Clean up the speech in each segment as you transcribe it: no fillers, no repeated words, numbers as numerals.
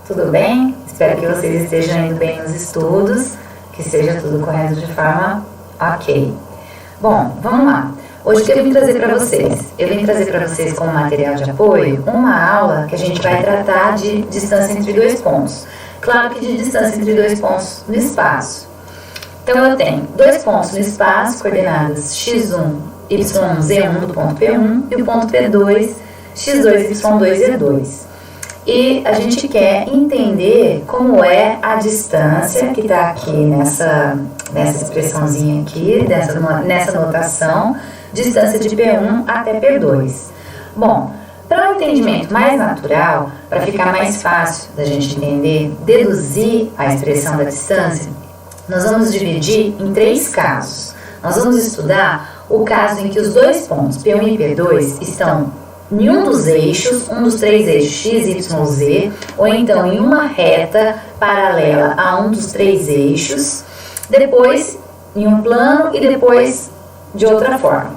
Tudo bem? Espero que vocês estejam indo bem nos estudos, que seja tudo correto de forma ok. Bom, vamos lá. Hoje o que eu vim trazer para vocês? Eu vim trazer para vocês como material de apoio uma aula que a gente vai tratar de distância entre dois pontos. Claro que de distância entre dois pontos no espaço. Então eu tenho dois pontos no espaço, coordenadas x1, y1, z1 do ponto P1 e o ponto P2, x2, y2, z2. E a gente quer entender como é a distância que está aqui nessa expressãozinha aqui, nessa notação, distância de P1 até P2. Bom, para um entendimento mais natural, para ficar mais fácil da gente entender, deduzir a expressão da distância, nós vamos dividir em três casos. Nós vamos estudar o caso em que os dois pontos P1 e P2 estão em um dos eixos, um dos três eixos x, y, z, ou então em uma reta paralela a um dos três eixos, depois em um plano e depois de outra forma.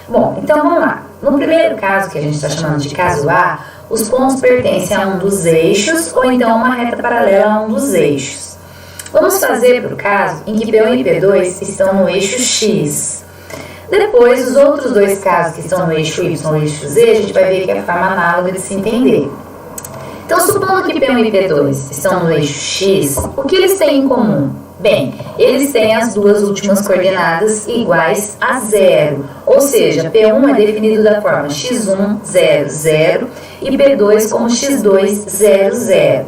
Bom, então vamos lá. No primeiro caso, que a gente está chamando de caso A, os pontos pertencem a um dos eixos ou então a uma reta paralela a um dos eixos. Vamos fazer para o caso em que P1 e P2 estão no eixo x. Depois, os outros dois casos que estão no eixo y e no eixo z, a gente vai ver que é a forma análoga de se entender. Então, supondo que P1 e P2 estão no eixo x, o que eles têm em comum? Bem, eles têm as duas últimas coordenadas iguais a zero, ou seja, P1 é definido da forma x1, 0, 0 e P2 como x2, 0, 0.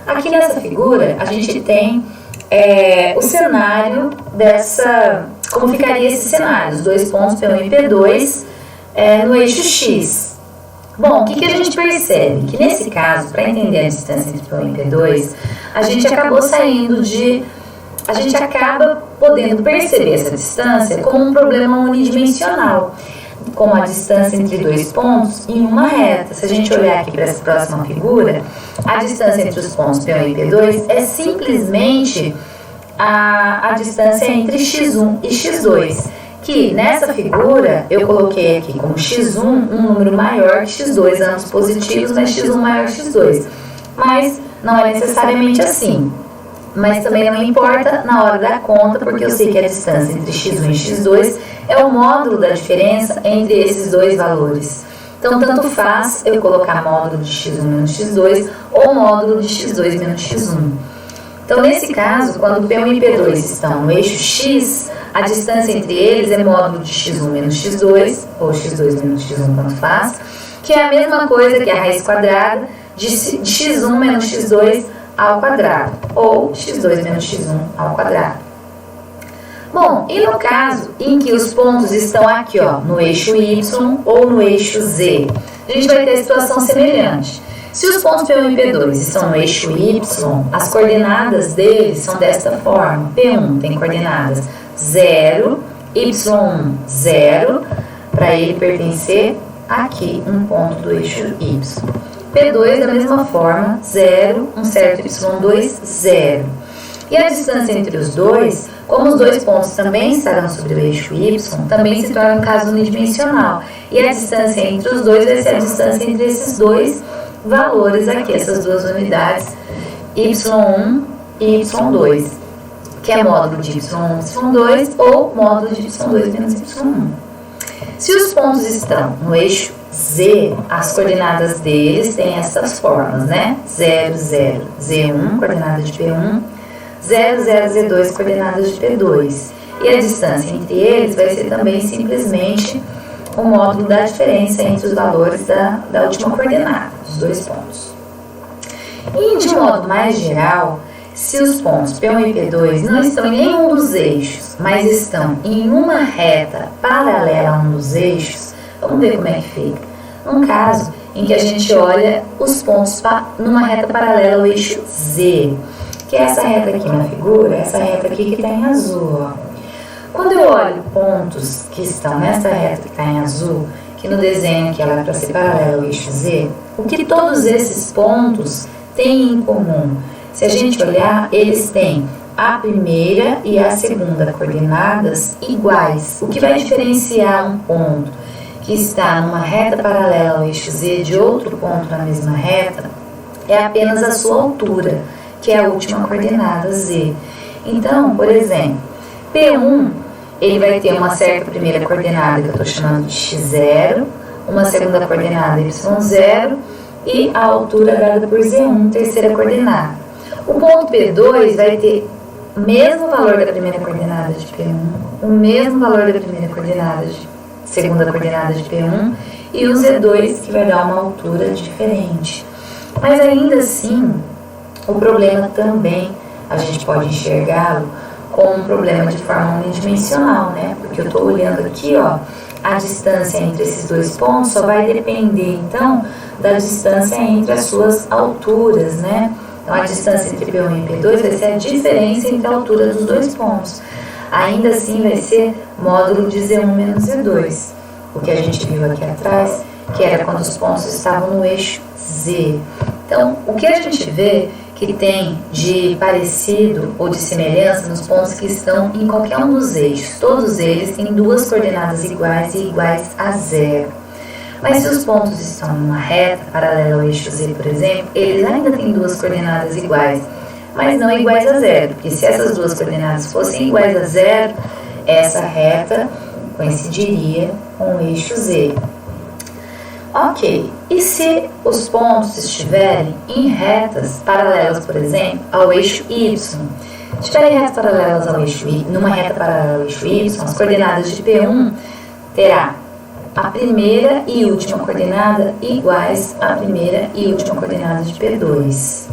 Aqui nessa figura, a gente tem o cenário como ficaria esse cenário, os dois pontos P1 e P2 no eixo x. Bom, o que a gente percebe? Que nesse caso, para entender a distância entre P1 e P2, a gente acaba podendo perceber essa distância como um problema unidimensional, como a distância entre dois pontos em uma reta. Se a gente olhar aqui para essa próxima figura, a distância entre os pontos P1 e P2 é simplesmente a distância entre x1 e x2, que nessa figura eu coloquei aqui como x1 um número maior que x2, ambos positivos, mas x1 maior que x2. Mas não é necessariamente assim. Mas também não importa na hora da conta, porque eu sei que a distância entre x1 e x2 é o módulo da diferença entre esses dois valores. Então, tanto faz eu colocar módulo de x1 menos x2 ou módulo de x2 menos x1. Então, nesse caso, quando P1 e P2 estão no eixo x, a distância entre eles é módulo de x1 menos x2, ou x2 menos x1, tanto faz, que é a mesma coisa que a raiz quadrada de x1 menos x2 ao quadrado, ou x2 menos x1 ao quadrado. Bom, e no caso em que os pontos estão aqui, ó, no eixo y ou no eixo z, a gente vai ter a situação semelhante. Se os pontos P1 e P2 estão no eixo y, as coordenadas deles são desta forma. P1 tem coordenadas 0, y1, 0, para ele pertencer aqui um ponto do eixo y. P2 da mesma forma, 0, um certo y2, 0. E a distância entre os dois, como os dois pontos também estarão sobre o eixo y, também se torna um caso unidimensional. E a distância entre os dois vai ser a distância entre esses dois valores aqui, essas duas unidades, y1 e y2, que é módulo de y1, y2 ou módulo de y2 menos y1. Se os pontos estão no eixo z, as coordenadas deles têm essas formas, né? 0, 0, z1, coordenada de P1, 0, 0, z2, coordenadas de P2. E a distância entre eles vai ser também simplesmente o módulo da diferença entre os valores da última coordenada, dos dois pontos. E de modo mais geral, se os pontos P1 e P2 não estão em nenhum dos eixos, mas estão em uma reta paralela a um dos eixos, vamos ver como é que fica. Num caso em que a gente olha os pontos numa reta paralela ao eixo Z, que é essa reta aqui na figura, essa reta aqui que está em azul, ó. Quando eu olho pontos que estão nessa reta que está em azul, que no desenho que ela é para ser paralela ao eixo Z, o que todos esses pontos têm em comum? Se a gente olhar, eles têm a primeira e a segunda coordenadas iguais. O que vai diferenciar um ponto que está numa reta paralela ao eixo Z de outro ponto na mesma reta é apenas a sua altura, que é a última coordenada, Z. Então, por exemplo, P1, ele vai ter uma certa primeira coordenada, que eu estou chamando de x0, uma segunda coordenada, y0, e a altura dada por Z1, terceira coordenada. O ponto P2 vai ter o mesmo valor da primeira coordenada de P1, o mesmo valor da primeira coordenada de segunda coordenada de P1, e o Z2, que vai dar uma altura diferente. Mas ainda assim, o problema também, a gente pode enxergá-lo como um problema de forma unidimensional, né? Porque eu estou olhando aqui, ó, a distância entre esses dois pontos só vai depender, então, da distância entre as suas alturas, né? Então, a distância entre P1 e P2 vai ser a diferença entre a altura dos dois pontos. Ainda assim, vai ser módulo de Z1 menos Z2. O que a gente viu aqui atrás, que era quando os pontos estavam no eixo Z. Então, o que a gente vê que tem de parecido ou de semelhança nos pontos que estão em qualquer um dos eixos. Todos eles têm duas coordenadas iguais e iguais a zero. Mas se os pontos estão em uma reta paralela ao eixo Z, por exemplo, eles ainda têm duas coordenadas iguais, mas não iguais a zero, porque se essas duas coordenadas fossem iguais a zero, essa reta coincidiria com o eixo Z. Ok, e se os pontos estiverem em retas paralelas, por exemplo, ao eixo Y? Se estiverem retas paralelas ao eixo Y, numa reta paralela ao eixo Y, as coordenadas de P1 terá a primeira e última coordenada iguais à primeira e última coordenada de P2.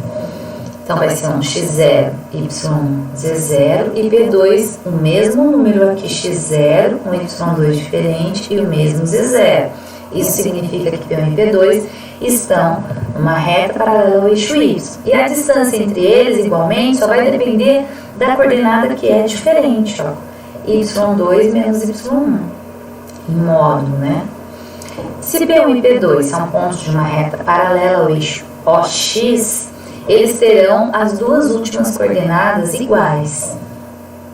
Então vai ser um x0, y1, z0 e P2, o mesmo número aqui x0, um y2 diferente e o mesmo z0. Isso significa que P1 e P2 estão numa reta paralela ao eixo Y. E a distância entre eles, igualmente, só vai depender da coordenada que é diferente, ó. y2 menos y1, em módulo, né? Se P1 e P2 são pontos de uma reta paralela ao eixo OX, eles terão as duas últimas coordenadas iguais.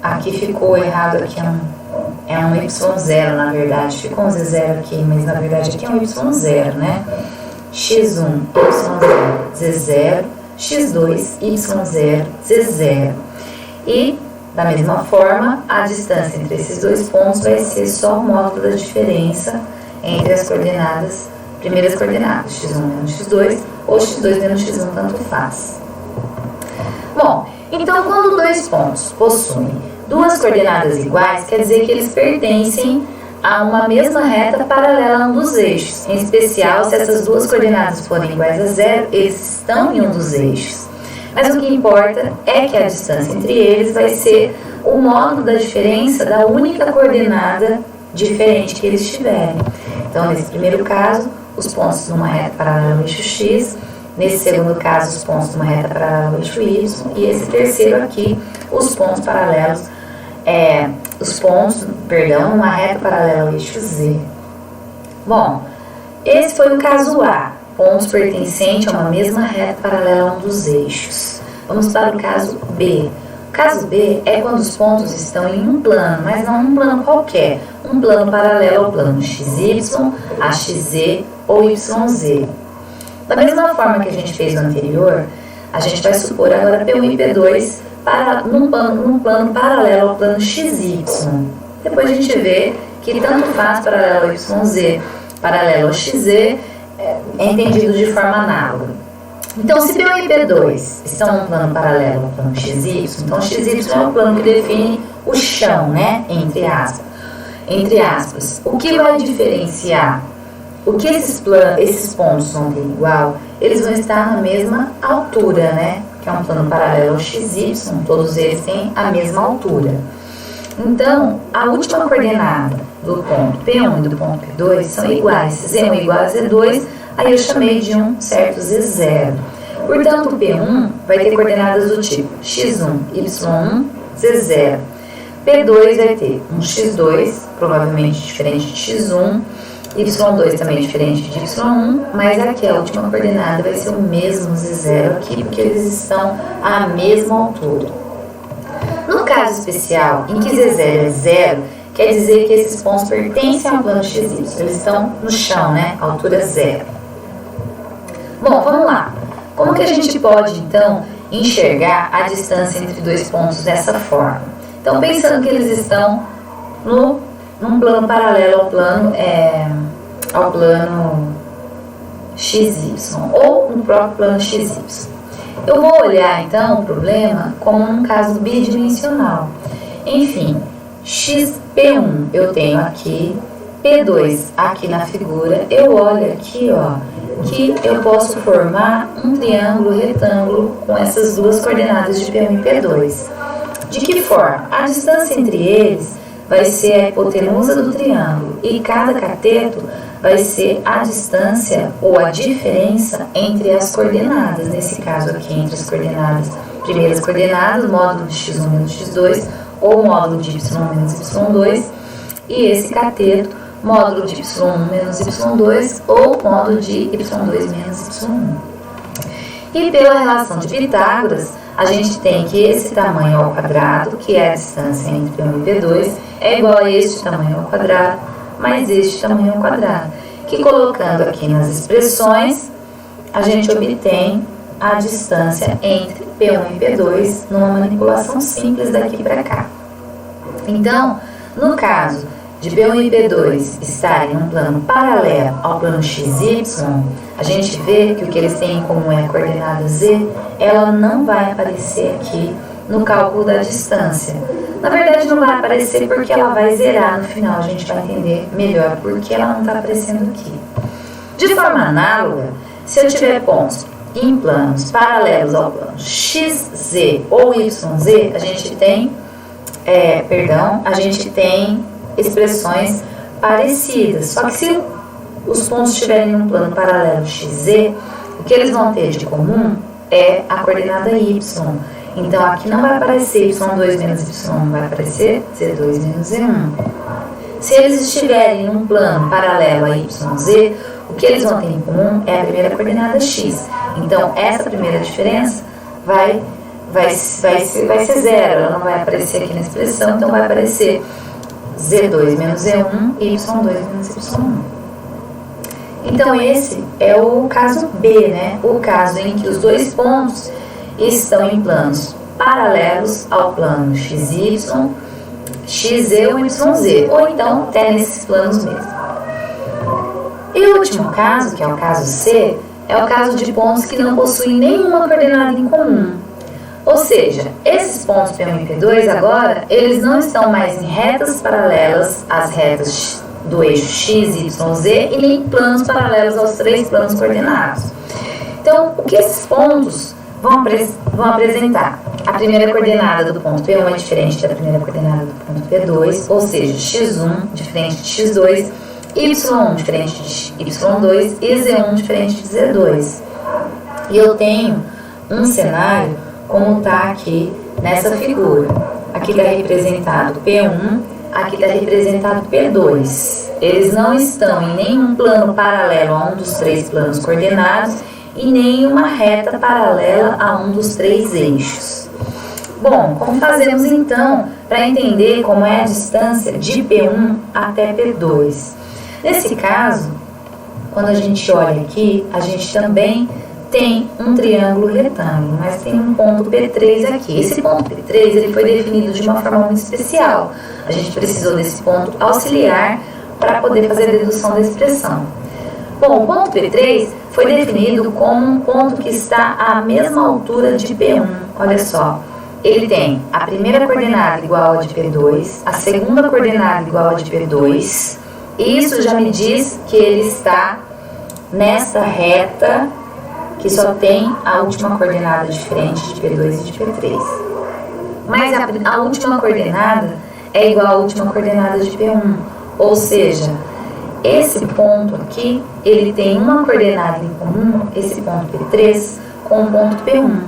Aqui ficou errado, aqui é um y0, na verdade. Ficou um z0 aqui, mas na verdade aqui é um y0, né? x1, y0, z0, x2, y0, z0. E, da mesma forma, a distância entre esses dois pontos vai ser só o módulo da diferença entre as coordenadas, primeiras coordenadas, x1 menos x2, ou x2 menos x1, tanto faz. Bom, então quando dois pontos possuem duas coordenadas iguais, quer dizer que eles pertencem a uma mesma reta paralela a um dos eixos. Em especial, se essas duas coordenadas forem iguais a zero, eles estão em um dos eixos. Mas o que importa é que a distância entre eles vai ser o módulo da diferença da única coordenada diferente que eles tiverem. Então, nesse primeiro caso, os pontos numa reta paralela ao eixo X. Nesse segundo caso, os pontos numa reta paralela ao eixo Y. E esse terceiro aqui, os pontos paralelos, numa reta paralela ao eixo Z. Bom, esse foi o caso A, pontos pertencentes a uma mesma reta paralela a um dos eixos. Vamos para o caso B. O caso B é quando os pontos estão em um plano, mas não um plano qualquer, um plano paralelo ao plano XY, AXZ ou YZ. Da mesma forma que a gente fez no anterior, a gente vai supor agora P1 e P2 num plano paralelo ao plano XY. Depois a gente vê que tanto faz paralelo ao YZ, paralelo ao XZ, é entendido de forma análoga. Então, se P1 e P2 estão num plano paralelo ao plano XY, então XY é o plano que define o chão, né? Entre aspas. O que vai diferenciar? O que esses pontos vão ter igual? Eles vão estar na mesma altura, né? Que é um plano paralelo ao XY, todos eles têm a mesma altura. Então, a última coordenada do ponto P1 e do ponto P2 são iguais. Z1 igual a Z2, aí eu chamei de um certo Z0. Portanto, o P1 vai ter coordenadas do tipo x1, y1, z0. P2 vai ter um x2, provavelmente diferente de x1, y2 também diferente de y1, mas aqui a última coordenada vai ser o mesmo z0 aqui, porque eles estão à mesma altura. No caso especial, em que z0 é zero, quer dizer que esses pontos pertencem ao plano XY, eles estão no chão, né? Altura zero. Bom, vamos lá. Como que a gente pode, então, enxergar a distância entre dois pontos dessa forma? Então, pensando que eles estão num plano paralelo ao plano XY, ou no próprio plano XY. Eu vou olhar, então, o problema como um caso bidimensional. Enfim, P1 eu tenho aqui, P2 aqui na figura, eu olho aqui, ó, que eu posso formar um triângulo retângulo com essas duas coordenadas de P1 e P2. De que forma? A distância entre eles vai ser a hipotenusa do triângulo e cada cateto vai ser a distância ou a diferença entre as coordenadas, nesse caso aqui entre as coordenadas, primeiras coordenadas, módulo de x1 menos x2 ou módulo de y1 menos y2 e esse cateto, módulo de y1 menos y2 ou módulo de y2 menos y1. E pela relação de Pitágoras, a gente tem que esse tamanho ao quadrado, que é a distância entre P1 e P2, é igual a este tamanho ao quadrado, mais este tamanho ao quadrado. Que colocando aqui nas expressões, a gente obtém a distância entre P1 e P2 numa manipulação simples daqui para cá. Então, no caso de P1 e P2 estarem num plano paralelo ao plano XY, a gente vê que o que eles têm em comum é a coordenada Z, ela não vai aparecer aqui no cálculo da distância. Na verdade, não vai aparecer porque ela vai zerar no final, a gente vai entender melhor porque ela não está aparecendo aqui. De forma análoga, se eu tiver pontos em planos paralelos ao plano XZ ou YZ, a gente tem, expressões parecidas. Só que se os pontos estiverem em um plano paralelo XZ, o que eles vão ter de comum é a coordenada Y. Então, aqui não vai aparecer y2 menos y1, vai aparecer z2 menos z1. Se eles estiverem em um plano paralelo a yz, o que eles vão ter em comum é a primeira coordenada x. Então, essa primeira diferença vai ser zero, ela não vai aparecer aqui na expressão, então vai aparecer z2 menos z1 e y2 menos y1. Então, esse é o caso B, né? O caso em que os dois pontos estão em planos paralelos ao plano XY, XZ ou YZ, ou então até nesses planos mesmo. E o último caso, que é o caso C, é o caso de pontos que não possuem nenhuma coordenada em comum. Ou seja, esses pontos P1 e P2 agora, eles não estão mais em retas paralelas às retas do eixo X, Y, Z e nem em planos paralelos aos três planos coordenados. Então, o que esses pontos vão apresentar? A primeira coordenada do ponto P1 é diferente da primeira coordenada do ponto P2, ou seja, x1 diferente de x2, y1 diferente de y2 e z1 diferente de z2. E eu tenho um cenário como está aqui nessa figura. Aqui está representado P1, aqui está representado P2. Eles não estão em nenhum plano paralelo a um dos três planos coordenados e nem uma reta paralela a um dos três eixos. Bom, como fazemos então para entender como é a distância de P1 até P2? Nesse caso, quando a gente olha aqui, a gente também tem um triângulo retângulo, mas tem um ponto P3 aqui. Esse ponto P3 ele foi definido de uma forma muito especial. A gente precisou desse ponto auxiliar para poder fazer a dedução da expressão. Bom, o ponto P3 foi definido como um ponto que está à mesma altura de P1. Olha só, ele tem a primeira coordenada igual a de P2, a segunda coordenada igual a de P2, e isso já me diz que ele está nessa reta que só tem a última coordenada diferente de P2 e de P3. Mas a última coordenada é igual à última coordenada de P1, ou seja, esse ponto aqui, ele tem uma coordenada em comum, esse ponto P3, com o ponto P1.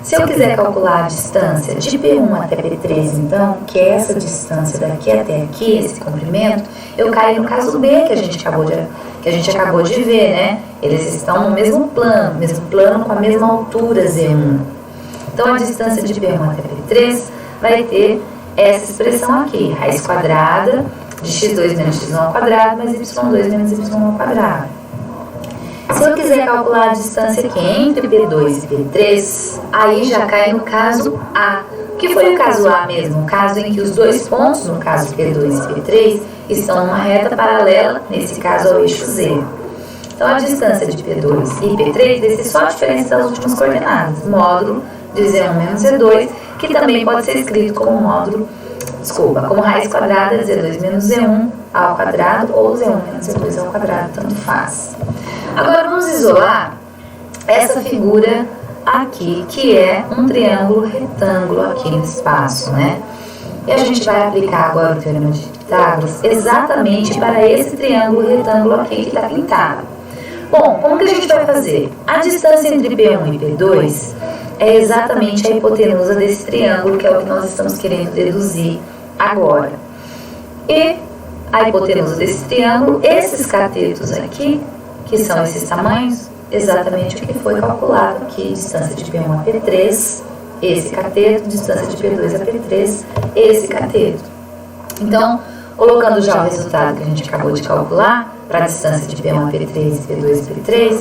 Se eu quiser calcular a distância de P1 até P3, então, que é essa distância daqui até aqui, esse comprimento, eu caio no caso B, que a gente acabou de ver, né? Eles estão no mesmo plano com a mesma altura Z1. Então, a distância de P1 até P3 vai ter essa expressão aqui, raiz quadrada de x2 menos x1 ao quadrado, mais y2 menos y1 ao quadrado. Se eu quiser calcular a distância aqui entre P2 e P3, aí já cai no caso A. O que foi o caso A mesmo? O caso em que os dois pontos, no caso P2 e P3, estão numa reta paralela, nesse caso ao eixo Z. Então a distância de P2 e P3 vai ser só a diferença das últimas coordenadas, módulo de Z1 menos Z2, que também pode ser escrito como como raiz quadrada de Z2 menos Z1 ao quadrado ou Z1 menos Z2 ao quadrado, tanto faz. Agora vamos isolar essa figura aqui, que é um triângulo retângulo aqui no espaço, né? E a gente vai aplicar agora o teorema de Pitágoras exatamente para esse triângulo retângulo aqui que está pintado. Bom, como que a gente vai fazer? A distância entre P1 e P2 é exatamente a hipotenusa desse triângulo, que é o que nós estamos querendo deduzir agora. E a hipotenusa desse triângulo, esses catetos aqui, que são esses tamanhos, exatamente o que foi calculado aqui, distância de P1 a P3, esse cateto, distância de P2 a P3, esse cateto. Então, colocando já o resultado que a gente acabou de calcular, para a distância de P1 a P3 e P2 a P3,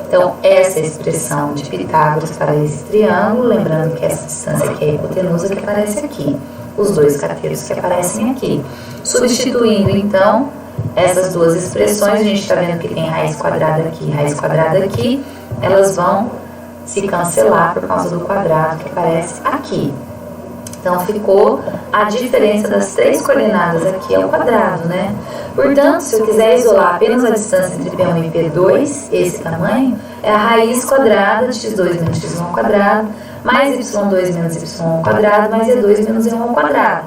então essa é a expressão de Pitágoras para esse triângulo, lembrando que essa distância aqui é a hipotenusa que aparece aqui, os dois catetos que aparecem aqui. Substituindo, então, essas duas expressões, a gente está vendo que tem raiz quadrada aqui e raiz quadrada aqui, elas vão se cancelar por causa do quadrado que aparece aqui. Então, ficou a diferença das três coordenadas aqui ao quadrado, né? Portanto, se eu quiser isolar apenas a distância entre P1 e P2, esse tamanho, é a raiz quadrada de x2 menos x1 ao quadrado, mais y2 menos y ao quadrado, mais e2 menos e1 ao quadrado.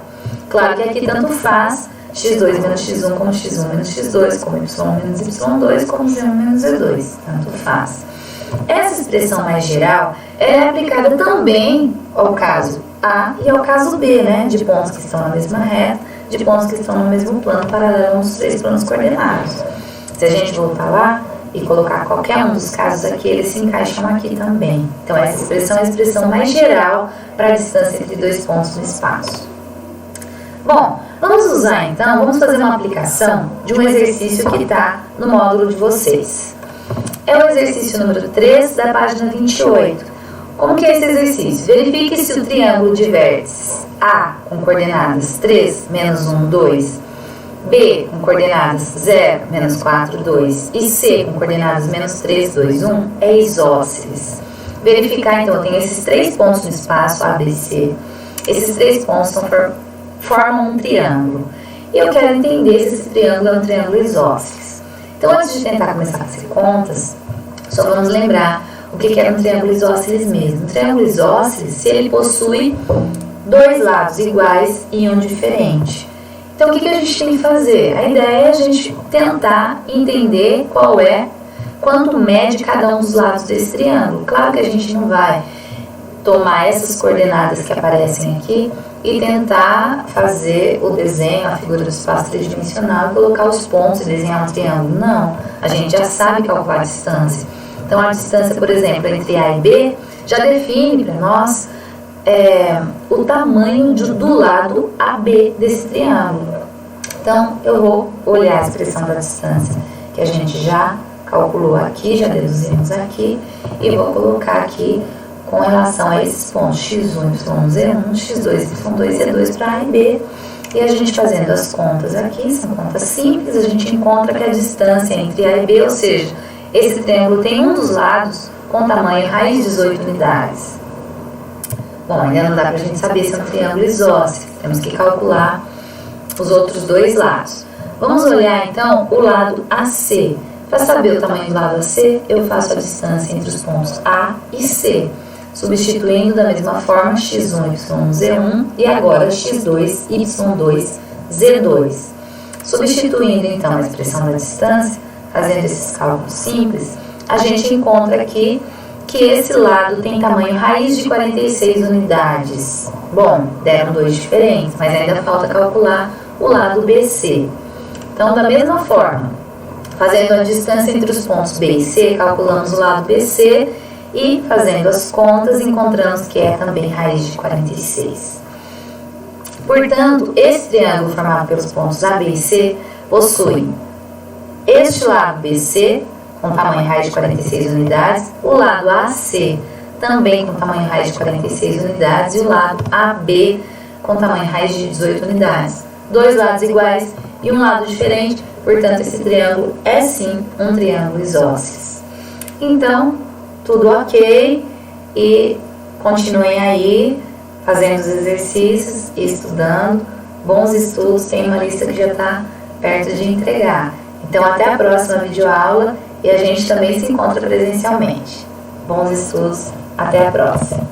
Claro que aqui tanto faz x2 menos x1 como x1 menos x2, como y menos y2, como z1 menos z2, tanto faz. Essa expressão mais geral é aplicada também ao caso A e ao caso B, né? De pontos que estão na mesma reta, de pontos que estão no mesmo plano paralelo aos três planos coordenados. Se a gente voltar lá e colocar qualquer um dos casos aqui, eles se encaixam aqui também. Então, essa expressão é a expressão mais geral para a distância entre dois pontos no espaço. Bom, vamos usar então, vamos fazer uma aplicação de um exercício que está no módulo de vocês. É o exercício número 3 da página 28. Como que é esse exercício? Verifique se o triângulo de vértices A com coordenadas 3, menos 1, 2, B com coordenadas 0, menos 4, 2 e C com coordenadas menos 3, 2, 1 é isósceles. Verificar então, tem esses três pontos no espaço A, B e C. Esses três pontos formam um triângulo. E eu quero entender se esse triângulo é um triângulo isósceles. Então, antes de tentar começar a fazer contas, só vamos lembrar o que é um triângulo isósceles mesmo. Um triângulo isósceles, se ele possui dois lados iguais e um diferente. Então, o que a gente tem que fazer? A ideia é a gente tentar entender quanto mede cada um dos lados desse triângulo. Claro que a gente não vai tomar essas coordenadas que aparecem aqui e tentar fazer o desenho, a figura do espaço tridimensional, colocar os pontos e desenhar um triângulo. Não, a gente já sabe calcular a distância. Então, a distância, por exemplo, entre A e B, já define para nós o tamanho do lado AB desse triângulo. Então, eu vou olhar a expressão da distância que a gente já calculou aqui, já deduzimos aqui, e vou colocar aqui com relação a esses pontos x1, y1, z1, x2, y2, z2 para A e B. E a gente fazendo as contas aqui, são contas simples, a gente encontra que a distância entre A e B, ou seja, esse triângulo tem um dos lados com tamanho raiz de 18 unidades. Bom, ainda não dá para a gente saber se é um triângulo isósceles, temos que calcular os outros dois lados. Vamos olhar então o lado AC. Para saber o tamanho do lado AC, eu faço a distância entre os pontos A e C, substituindo da mesma forma x1, y1, z1 e agora x2, y2, z2. Substituindo então a expressão da distância, fazendo esses cálculos simples, a gente encontra aqui que esse lado tem tamanho raiz de 46 unidades. Bom, deram dois diferentes, mas ainda falta calcular o lado BC. Então, da mesma forma, fazendo a distância entre os pontos B e C, calculamos o lado BC e, fazendo as contas, encontramos que é também raiz de 46. Portanto, esse triângulo formado pelos pontos A, B e C possui este lado BC com tamanho raiz de 46 unidades, o lado AC também com tamanho raiz de 46 unidades e o lado AB com tamanho raiz de 18 unidades. Dois lados iguais e um lado diferente, portanto esse triângulo é sim um triângulo isósceles. Então, tudo ok e continuem aí fazendo os exercícios e estudando. Bons estudos, tem uma lista que já está perto de entregar. Então até a próxima videoaula e a gente também se encontra presencialmente. Bons estudos, até a próxima!